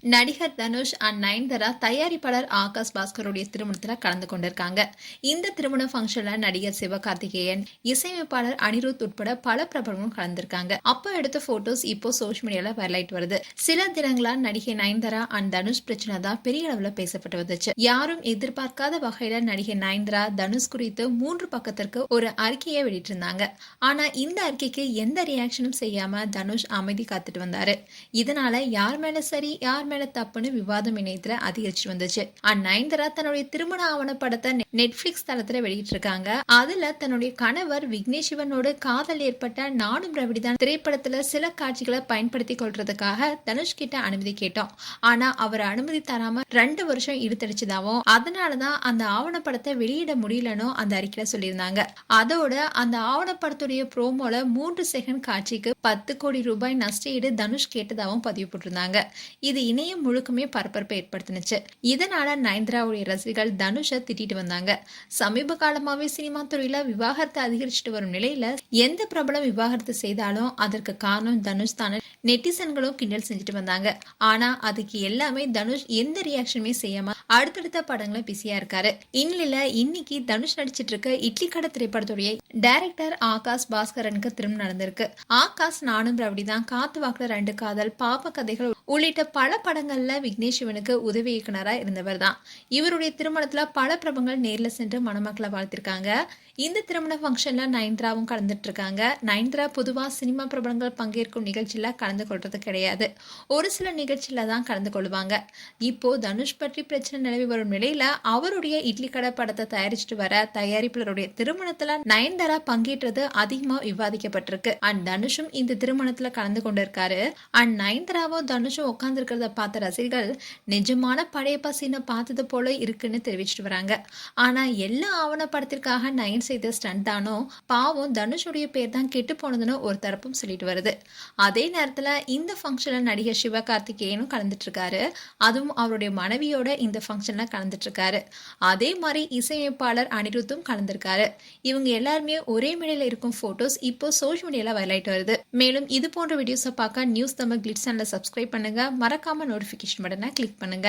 நடிகர் தனுஷ் அண்ட் நயன்தாரா தயாரிப்பாளர் ஆகாஷ் பாஸ்கருடைய திருமணத்துல கலந்து கொண்டிருக்காங்க. இந்த திருமண ஃபங்க்ஷன்ல நடிகர் சிவகார்த்திகேயன், இசையமைப்பாளர் அனிருத் உட்பட பல பிரபலங்களும் கலந்திருக்காங்க. அப்போ எடுத்த போட்டோஸ் இப்போ சோஷியல் மீடியால வைரலாயிட்டு வருது. சில தினங்களா நடிகை நயன்தாரா அண்ட் தனுஷ் பிரச்சனை தான் பெரிய அளவுல பேசப்பட்டு வந்துச்சு. யாரும் எதிர்பார்க்காத வகையில நடிகை நயன்தாரா தனுஷ் குறித்து 3 பக்கத்திற்கு ஒரு அறிக்கையை வெளியிட்டிருந்தாங்க. ஆனா இந்த அறிக்கைக்கு எந்த ரியாக்ஷனும் செய்யாம தனுஷ் அமைதி காத்துட்டு வந்தாரு. இதனால யார் மேல சரி யார் மேல தப்புன்னு விவாதம் இணையத்துல அதிகரிச்சு வந்துச்சு. நயன்தாரா தன்னுடைய திருமண ஆவண படத்தை நெட்ஃபிளிக்ஸ் தளத்துல வெளியிட்டிருக்காங்க. அதுல தன்னுடைய கணவர் விக்னேஷ் சிவனோடு காதல் ஏற்பட்ட நானும் ரவிடிதான் திரைப்படத்துல சில காட்சிகளை பயன்படுத்தி கொள்றதுக்காக தனுஷ் கிட்ட அனுமதி கேட்டோம். ஆனா அவர் அனுமதி தராம 2 வருஷம் இழுத்தடிச்சதாவும் அதனாலதான் அந்த ஆவண படத்தை வெளியிட முடியலன்னு அந்த அறிக்கையில சொல்லியிருந்தாங்க. அதோட அந்த ஆவணப்படத்துடைய ப்ரோமோல 3 செகண்ட் காட்சிக்கு 10 கோடி ரூபாய் நஷ்ட ஈடு தனுஷ் கேட்டதாகவும் பதிவு போட்டிருந்தாங்க. இது இணையம் முழுக்குமே பரபரப்பை ஏற்படுத்தினுச்சு. இதனால நயன்தாராவுடைய ரசிகர்கள் தனுஷை திட்டிட்டு வந்தாங்க. சமீப காலமாவே சினிமா துறையில விவாகரத்து அதிகரிச்சுட்டு வரும் நிலையில எந்த பிரபலம் விவாகரத்து செய்தாலும் அதற்கு காரணம் தனுஷ் தானே நெட்டிசன்களும் கிண்டல் செஞ்சுட்டு வந்தாங்க. ஆனா அதுக்கு எல்லாமே தனுஷ் எந்த ரியாக்ஷனுமே செய்யாம அடுத்தடுத்த படங்களை பிஸியா இருக்காரு. இந்நிலையில இன்னைக்கு தனுஷ் நடிச்சிட்டு இருக்க இட்லி கடை திரைப்படத்துடைய டைரக்டர் ஆகாஷ் பாஸ்கரனுக்கு திரும்ப நடந்திருக்கு. ஆகாஷ் நானும் ரவுடிதான், காத்து வாக்குல 2 காதல், பாப்ப கதைகள் உள்ளிட்ட பல படங்கள்ல விக்னேஷ் சிவனுக்கு உதவி இயக்குனரா இருந்தவர் தான். இவருடைய திருமணத்துல பல பிரபலங்கள் நேர்ல சென்று மணமக்களை வாழ்த்திருக்காங்க. இந்த திருமண ஃபங்க்ஷன்ல நயன்தாராவும் கலந்துட்டு இருக்காங்க. நயன்தாரா பொதுவா சினிமா பிரபலங்கள் பங்கேற்கும் நிகழ்ச்சியில கலந்து கொள்றது கிடையாது. ஒரு சில நிகழ்ச்சியில தான் கலந்து கொள்வாங்க. இப்போ தனுஷ் பற்றி பிரச்சனை நிலவி வரும் நிலையில அவருடைய இட்லி கடை படத்தை தயாரிச்சுட்டு வர தயாரிப்பாளருடைய திருமணத்துல நயன்தாரா பங்கேற்றது அதிகமா விவாதிக்கப்பட்டிருக்கு. தனுஷும் இந்த திருமணத்துல கலந்து கொண்டிருக்காரு. நயன்தாராவும் தனுஷும் உட்கார்ந்து இருக்கிறத பார்த்த ரசிகர்கள் நிஜமான படையப்பா சீனை பார்த்தது போல இருக்குன்னு தெரிவிச்சிட்டு வராங்க. ஆனா எல்லா ஆவண படத்திற்காக நயன் செய்த ஸ்டண்ட் தானோ பாவம் தனுஷுடைய பேர் தான் கெட்டு போனதுன்னு ஒரு தரப்பும் சொல்லிட்டு வருது. அதே நேரத்துல இந்த ஃபங்க்ஷன்ல நடிகர் சிவகார்த்திகேயனும் கலந்துட்டு இருக்காரு. அதுவும் அவருடைய மனைவியோட இந்த ஃபங்க்ஷன்ல கலந்துட்டு இருக்காரு. அதே மாதிரி இசையமைப்பாளர் அனிருத்தும் கலந்திருக்காரு. இவங்க எல்லாருமே ஒரே மேடையில இருக்கும் போட்டோஸ் இப்போ சோஷியல் மீடியால வைரலாயிட்டு வருது. மேலும் இது போன்ற வீடியோஸை பார்க்க நியூஸ் தமிழ் கிளிட்ஸ் சேனலை சப்ஸ்கிரைப் பண்ணுங்க. மறக்காம நோட்டிபிகேஷன் பட்டனை கிளிக் பண்ணுங்க.